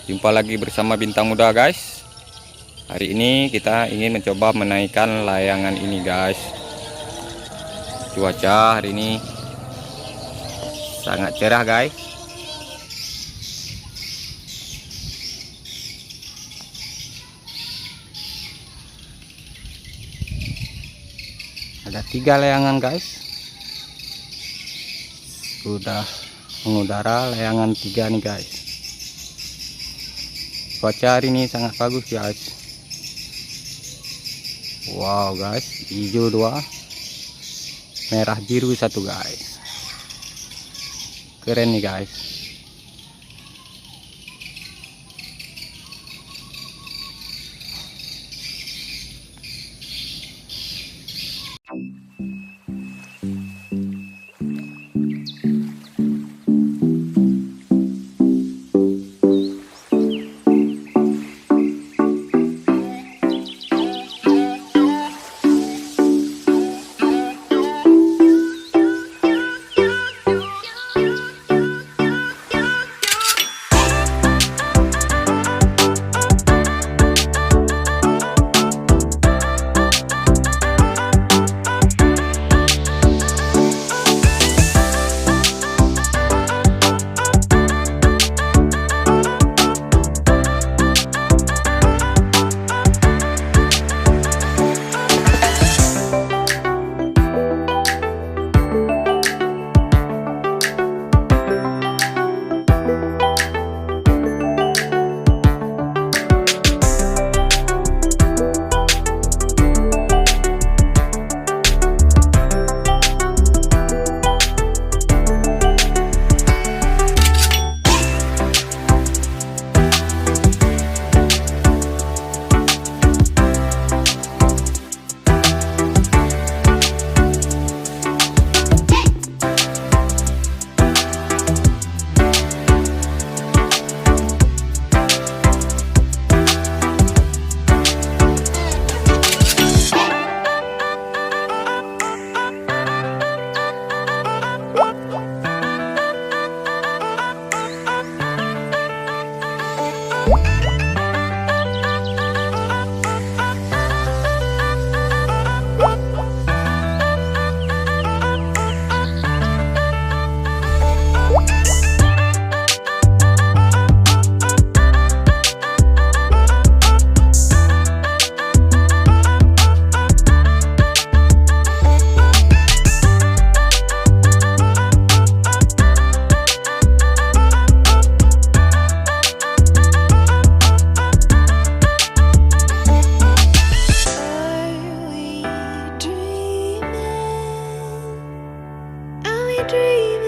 Jumpa lagi bersama Bintang Muda guys. Hari ini kita ingin mencoba menaikkan layangan ini guys. Cuaca hari ini sangat cerah guys. Ada 3 layangan guys. Sudah mengudara layangan 3 nih guys. Cuaca hari ini sangat bagus guys. Wow guys, hijau 2, merah biru 1 guys. Keren nih guys. Dream